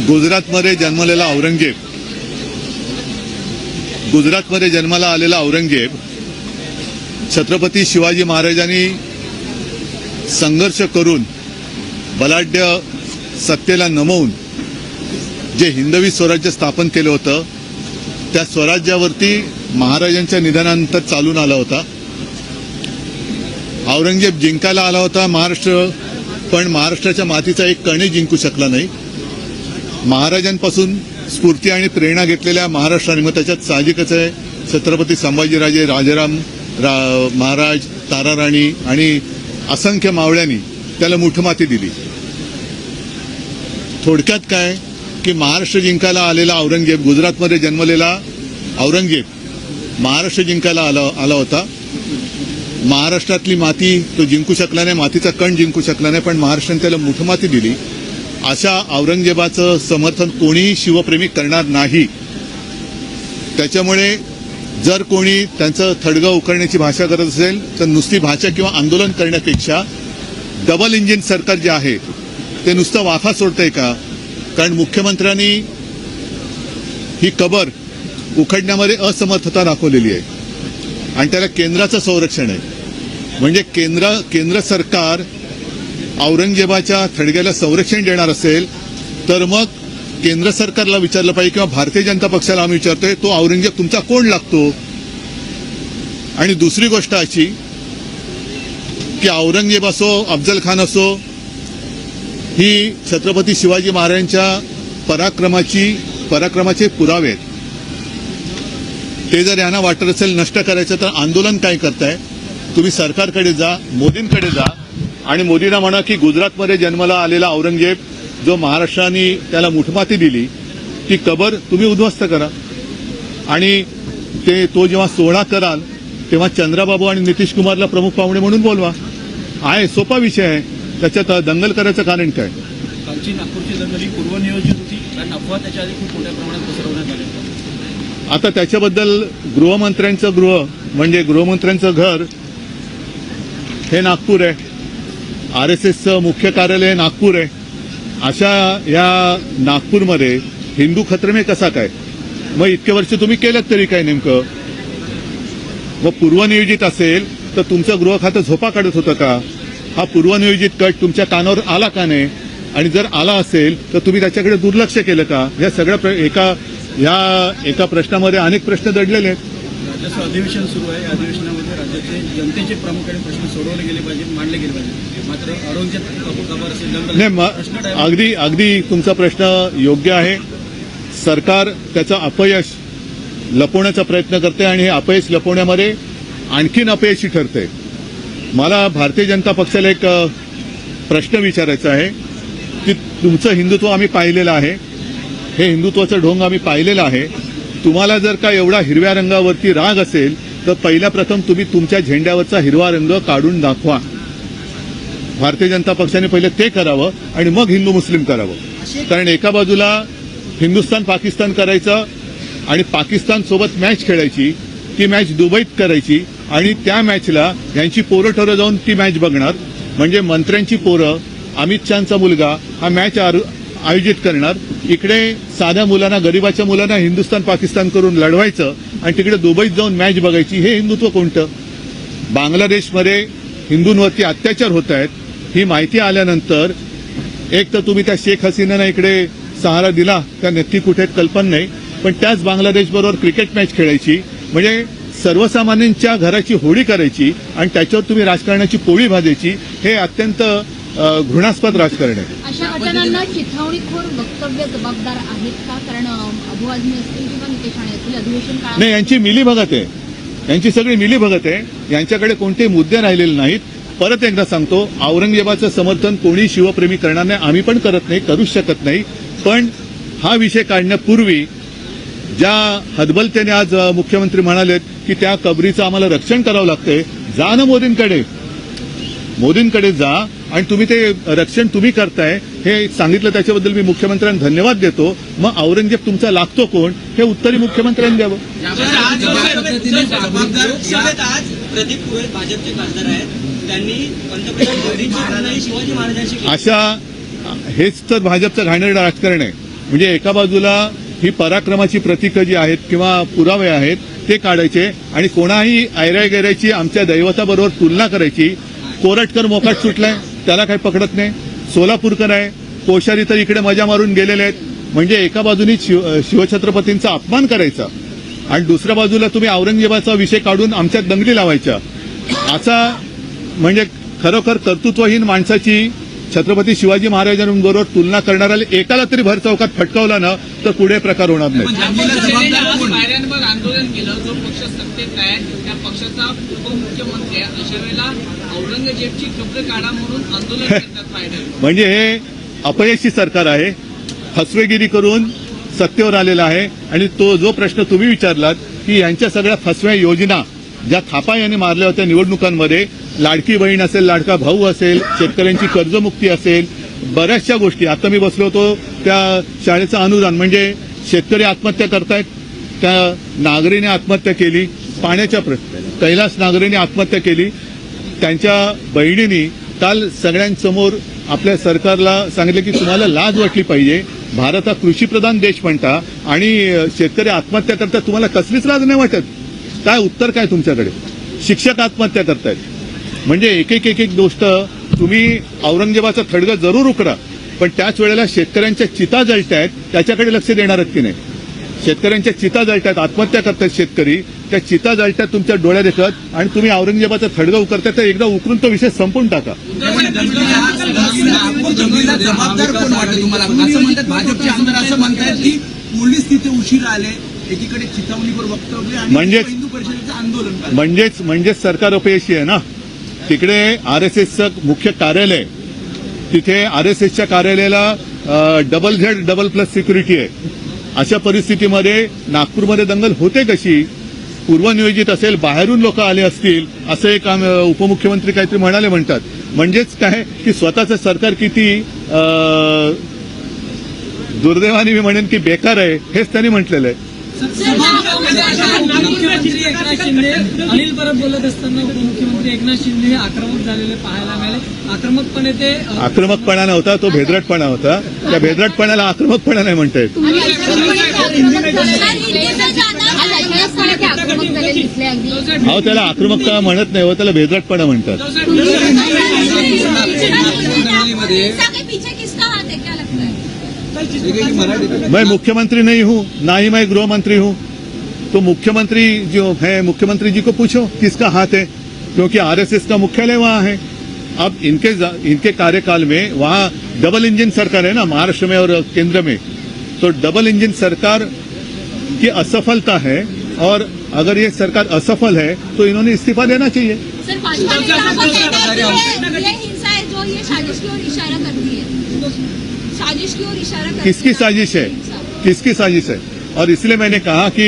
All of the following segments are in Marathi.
गुजरातमध्ये जन्मलेला औरंगजेब, गुजरातमध्ये जन्माला आलेला औरंगजेब छत्रपती शिवाजी महाराजांनी संघर्ष करून बलाढ्य सत्तेला नमवून जे हिंदवी स्वराज्य स्थापन केलं होतं त्या स्वराज्यावरती महाराजांच्या निधनानंतर चालून आला होता. औरंगजेब जिंकायला आला होता महाराष्ट्र, पण महाराष्ट्राच्या मातीचा एक कणही जिंकू शकला नाही. महाराजांपासून स्फूर्ती आणि प्रेरणा घेतलेल्या महाराष्ट्राने, मग त्याच्यात साहजिकच आहे छत्रपती संभाजीराजे, राजाराम महाराज, ताराराणी आणि असंख्य मावळ्यांनी त्याला मुठमाती दिली. थोडक्यात काय की महाराष्ट्र जिंकायला आलेला औरंगजेब, गुजरातमध्ये जन्मलेला औरंगजेब महाराष्ट्र जिंकायला आला होता. महाराष्ट्रातली माती तो जिंकू शकला नाही, मातीचा कण जिंकू शकला नाही, पण महाराष्ट्राने त्याला मुठमाती दिली. अशा औरंगजेबाचं समर्थन कोणीही शिवप्रेमी करणार नाही. त्याच्यामुळे जर कोणी त्यांचं थडगं उकरण्याची भाषा करत असेल तर नुसती भाषा किंवा आंदोलन करण्यापेक्षा डबल इंजिन सरकार जे आहे ते नुसतं वाफा सोडतंय का? कारण मुख्यमंत्र्यांनी ही कबर उखडण्यामध्ये असमर्थता दाखवलेली आहे आणि त्याला केंद्राचं संरक्षण आहे. म्हणजे केंद्र सरकार औरंगजेबाच्या थडग्याला संरक्षण देणार असेल तर मग केंद्र सरकारला विचारलं पाहिजे किंवा भारतीय जनता पक्षाला आम्ही विचारतोय, तो औरंगजेब तुमचा कोण लागतो? आणि दुसरी गोष्ट अशी की औरंगजेब असो, अफजल खान असो, ही छत्रपती शिवाजी महाराजांच्या पराक्रमाचे पुरावे आहेत. ते जर यांना वाटत असेल नष्ट करायचं तर आंदोलन काय करताय? तुम्ही सरकारकडे जा, मोदींकडे जा आणि मोदींना म्हणा की गुजरातमध्ये जन्माला आलेला औरंगजेब जो महाराष्ट्राने त्याला मुठमाती दिली ती कबर तुम्ही उद्ध्वस्त करा. आणि तो जेव्हा सोहळा कराल तेव्हा चंद्राबाबू आणि नितीश कुमारला प्रमुख पाहुणे म्हणून बोलवा. आहे सोपा विषय आहे, त्याच्यात दंगल करायचं कारण काय? कालची नागपूरची दंगल ही पूर्वनियोजित होती, कारण अफवा त्याच्या आधी खूप मोठ्या प्रमाणात पसरवण्यात आल्या. आता त्याच्याबद्दल गृहमंत्र्यांचं घर हे नागपूर आहे, RSSचं मुख्य कार्यालय नागपूर आहे. अशा या नागपूरमध्ये हिंदू खतरमे कसा काय? मग इतके वर्ष तुम्ही केलं तरी काय नेमकं? मग पूर्वनियोजित असेल तर तुमचं गृह खातं झोपा काढत होतं का? हा पूर्वनियोजित कट तुमच्या कानावर आला का नाही? आणि जर आला असेल तर तुम्ही त्याच्याकडे दुर्लक्ष केलं का? या सगळ्या एका प्रश्नामध्ये अनेक प्रश्न दडलेले आहेत. राज्याचं अधिवेशन सुरू आहे, या अधिवेशनामध्ये राज्याचे जनतेचे प्रामुख्याने प्रश्न सोडवले गेले पाहिजे, मांडले गेले पाहिजे. मात्र औरंगजेब अगदी तुमचा प्रश्न योग्य आहे. सरकार त्याचं अपयश लपवण्याचा प्रयत्न करते आणि हे अपयश लपवण्यामध्ये आणखीन अपयशी ठरते. मला भारतीय जनता पक्षाला एक प्रश्न विचारायचा आहे की तुमचं हिंदुत्व आम्ही पाहिलेलं आहे, हे हिंदुत्वाचं ढोंग आम्ही पाहिलेलं आहे. तुम्हाला जर का एवढा हिरव्या रंगावरती राग असेल तर पहिल्या प्रथम तुम्ही तुमच्या झेंड्यावरचा हिरवा रंग काढून दाखवा. भारतीय जनता पक्षाने पहिले ते करावं आणि मग हिंदू मुस्लिम करावं. कारण एका बाजूला हिंदुस्थान पाकिस्तान करायचं आणि पाकिस्तान सोबत मॅच खेळायची, ती मॅच दुबईत करायची आणि त्या मॅचला यांची पोरं ठरं जाऊन ती मॅच बघणार. म्हणजे मंत्र्यांची पोरं, अमित शहाचा मुलगा हा मॅच आयोजित करणार. इकडे साध्या मुलांना, गरीबाच्या मुलांना हिंदुस्थान पाकिस्तान करून लढवायचं आणि तिकडे दुबईत जाऊन मॅच बघायची. हे हिंदुत्व कोणतं? बांगलादेशमध्ये हिंदूंवरती अत्याचार होत आहेत ही माहिती आल्यानंतर एक तर तुम्ही त्या शेख हसीनांना इकडे सहारा दिला, त्या नक्की कुठे कल्पना नाही, पण त्याच बांगलादेशबरोबर क्रिकेट मॅच खेळायची. म्हणजे सर्वसामान्यांच्या घराची होळी करायची आणि त्याच्यावर तुम्ही राजकारणाची पोळी भाजायची. हे अत्यंत घृणास्पद राजकारण आहे. अशा घटनांना चिथावणीखोर वक्तव्य जबाबदार आहेत का? कारण अबू आझमी असतील किंवा नितेश राणे असतील अधिवेशन काळात नाही, यांची मिलीभगत आहे, यांची सगळी मिलीभगत आहे. यांच्याकडे कोणते मुद्दे राहिलेले नाहीत. परत एकदा सांगतो, औरंगजेबाचं समर्थन कोणी शिवप्रेमी करणार नाही, आम्ही पण करत नाही, करूच शकत नाही. पण हा विषय काढण्यापूर्वी ज्या हतबलतेने आज मुख्यमंत्री म्हणालेत की त्या कबरीचं आम्हाला रक्षण करावं लागतंय, जा ना मोदींकडे जा आणि तुम्ही ते रक्षण तुम्ही करताय हे सांगितलं, त्याच्याबद्दल मी मुख्यमंत्र्यांना धन्यवाद देतो. मग औरंगजेब तुमचा लागतो कोण हे उत्तरी मुख्यमंत्र्यांनी द्यावं. प्रदीप भाजपचे खासदार आहेत, त्यांनी पंतप्रधान मोदींची शिवाजी महाराजांशी अशा हेच तर भाजपचं घाणेरडं राजकारण आहे. म्हणजे एका बाजूला ही पराक्रमाची प्रतीकं जी आहेत किंवा पुरावे आहेत ते काढायचे आणि कोणाही ऐरागैराची आमच्या दैवताबरोबर तुलना करायची. कोरटकर मोकाट सुटलाय, त्याला काही पकडत नाही. सोलापूरकर आहे, कोश्यारी तर इकडे मजा मारून गेलेले आहेत. म्हणजे एका बाजूनी शिवछत्रपतींचा अपमान करायचा आणि दुसऱ्या बाजूला तुम्ही औरंगजेबाचा विषय काढून आमच्यात दंगली लावायच्या. असा म्हणजे खरोखर कर्तृत्वहीन माणसाची छत्रपती शिवाजी महाराजांबरोबर तुलना करणाऱ्याला एकाला तरी भर चौकात फटकावला ना तर पुढे प्रकार होणार नाही. पायऱ्यांवर आंदोलन केलं, जो पक्ष सत्तेत आहे त्या पक्षाचा उपमुख्यमंत्री आहे, अशा वेळेला औरंगजेबची कब्र काढा म्हणून आंदोलन करतात पायऱ्यांवर. म्हणजे हे अपयशी सरकार आहे, फसवेगिरी करून सत्तेवर आलेला आहे. आणि तो जो प्रश्न तुम्ही विचारलात की यांच्या सगळ्या फसव्या योजना ज्या थापा यांनी मारल्या होत्या निवडणुकांमध्ये, लाडकी बहीण असेल, लाडका भाऊ असेल, शेतकऱ्यांची कर्जमुक्ती असेल, बऱ्याचशा गोष्टी. आता मी बसलो होतो त्या शाळेचं अनुदान, म्हणजे शेतकरी आत्महत्या करतायत, त्या नागरीने आत्महत्या केली. पाण्याच्या कैलास नागरीने आत्महत्या केली. त्यांच्या बहिणींनी काल सगळ्यांसमोर आपल्या सरकारला सांगितलं की तुम्हाला लाज वाटली पाहिजे, भारत हा कृषीप्रधान देश म्हणता आणि शेतकरी आत्महत्या करतात, तुम्हाला कसलीच लाज नाही वाटत. काय उत्तर काय तुमच्याकडे? शिक्षक आत्महत्या करतायत. म्हणजे एक एक गोष्ट तुम्ही औरंगजेबाचं थडगं जरूर उकरा, पण त्याच वेळेला शेतकऱ्यांच्या चिता जळतायत त्याच्याकडे लक्ष देणार आहेत की नाही? शेतकऱ्यांच्या चिता जळतायत, आत्महत्या करतायत शेतकरी, त्या चिता जळतायत तुमच्या डोळ्या देखत आणि तुम्ही औरंगजेबाचं थडगं उकरताय. तर एकदा उकरून तो विषय संपून टाका. जबाबदार कोण वाटतं तुम्हाला? असं म्हणतात भाजपचे आमदार, असं म्हणतात की पोलीस तिथे उशीर आले, एकीकडे चिथावणीवर वक्तव्य आणि हिंदू परिषदेचं आंदोलन. म्हणजेच सरकार अपयशी आहे ना. तिकडे आरएसएसचं मुख्य कार्यालय, तिथे आरएसएसच्या कार्यालयाला डबल+ सिक्युरिटी आहे. अशा परिस्थितीमध्ये नागपूरमध्ये दंगल होते कशी? पूर्वनियोजित असेल, बाहेरून लोक आले असतील, असं एक उपमुख्यमंत्री काहीतरी म्हणाले म्हणतात. म्हणजेच काय की स्वतःचं सरकार किती दुर्दैवाने मी म्हणेन की बेकार आहे, हेच त्यांनी म्हटलेलं आहे. मुख्यमंत्री एकनाथ शिंदे अनिल परब बोलत असताना उपमुख्यमंत्री एकनाथ शिंदे हे आक्रमक झालेले पाहायला मिळाले. आक्रमकपणे ते आक्रमकपणा नव्हता, तो भेदरटपणा होता. त्या भेदरटपणाला आक्रमकपणा नाही म्हणता येत. अहो, त्याला आक्रमकता म्हणत नाही हो, त्याला भेदरटपणा म्हणतात. मैं मुख्यमंत्री नहीं हूँ, ना ही मैं गृह मंत्री हूँ. तो मुख्यमंत्री जो है, मुख्यमंत्री जी को पूछो किसका हाथ है, क्योंकि आरएसएस का मुख्यालय वहाँ है. अब इनके कार्यकाल में वहाँ डबल इंजन सरकार है ना, महाराष्ट्र में और केंद्र में. तो डबल इंजन सरकार की असफलता है और अगर ये सरकार असफल है तो इन्होंने इस्तीफा देना चाहिए. सर, भाजपा ने कहा ये हिंसा है जो ये साजिश की ओर इशारा करती है. साजिश की ओर इशारा करती है. किसकी साजिश है? किसकी साजिश है? और इसलिए मैंने कहा कि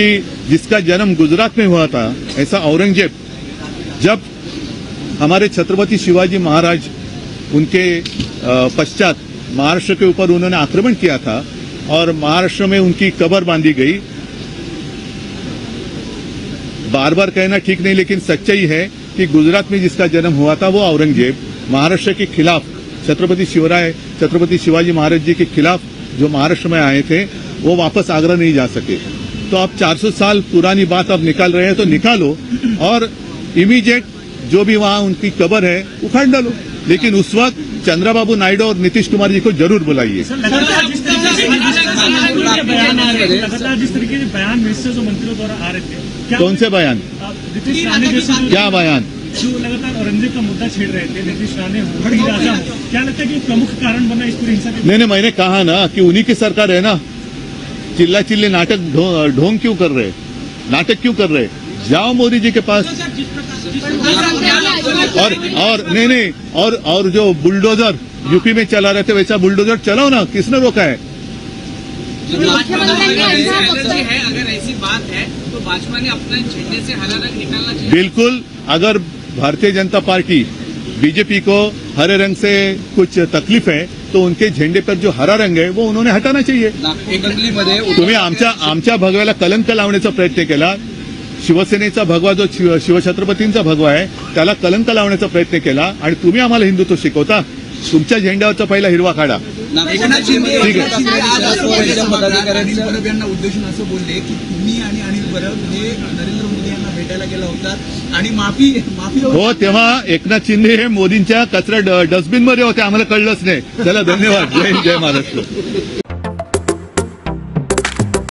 जिसका जन्म गुजरात में हुआ था, ऐसा औरंगजेब, जब हमारे छत्रपति शिवाजी महाराज उनके पश्चात महाराष्ट्र के ऊपर उन्होंने आक्रमण किया था और महाराष्ट्र में उनकी कब्र बांधी गई. बार बार कहना ठीक नहीं, लेकिन सच्चाई है कि गुजरात में जिसका जन्म हुआ था वो औरंगजेब महाराष्ट्र के खिलाफ, छत्रपति शिवाजी महाराज जी के खिलाफ जो महाराष्ट्र में आए थे, वो वापस आगरा नहीं जा सके. तो आप 400 साल पुरानी बात अब निकाल रहे हैं तो निकालो और इमीडिएट जो भी वहां उनकी कब्र है उखाड़ डालो. लेकिन उस वक्त चंद्रबाबू नायडू और नीतीश कुमार जी को जरूर बुलाइए. लगातार जिस तरीके से बयान मिनिस्टर जो मंत्रियों द्वारा आ रहे थे, कौन से बयान? नीतीश राणे जैसे क्या बयान? जो लगातार औरंगजेब का मुद्दा छेड़ रहे थे, नीतीश राणे हो राजा हो, क्या लगता है कि प्रमुख कारण बना इस पूरी हिंसा के? नहीं, मैंने कहा ना कि उन्हीं की सरकार है ना. चिल्ला चिल्ली नाटक ढोंग क्यों कर रहे, नाटक क्यों कर रहे? जाओ मोदी जी के पास. और नहीं और जो बुलडोजर यूपी में चला रहे थे, वैसा बुलडोजर चलाओ ना. किसने रोका है? अगर ऐसी बात है तो भाजपा ने अपने झंडे से हरा रंग निकालना चाहिए. बिल्कुल. अगर भारतीय जनता पार्टी बीजेपी को हरे रंग से कुछ तकलीफ है तो उनके झंडे पर जो हरा रंग है वो उन्होंने हटाना चाहिए. तुम्ही आमच्या भगव्याला कलंक लावण्याचा प्रयत्न केला. शिवसेनेचा भगवा जो शिवछत्रपतींचा भगवा आहे त्याला कलंक लावण्याचा प्रयत्न केला आणि तुम्ही आम्हाला हिंदुत्व शिकवता. तुमच्या झेंड्यावरचा पहिला हिरवा काढा. एकनाथ शिंदे ठीक आहे. आज असं बोलले सभागृहात, अनिल परब यांना उद्देशून असं बोलले की तुम्ही आणि अनिल परब हे नरेंद्र मोदी यांना भेटायला गेला होता आणि माफी हो, तेव्हा एकनाथ शिंदे हे मोदींच्या कचरा डस्टबिनमध्ये होते, आम्हाला कळलंच नाही. चला, धन्यवाद. जय हिंद, जय महाराष्ट्र.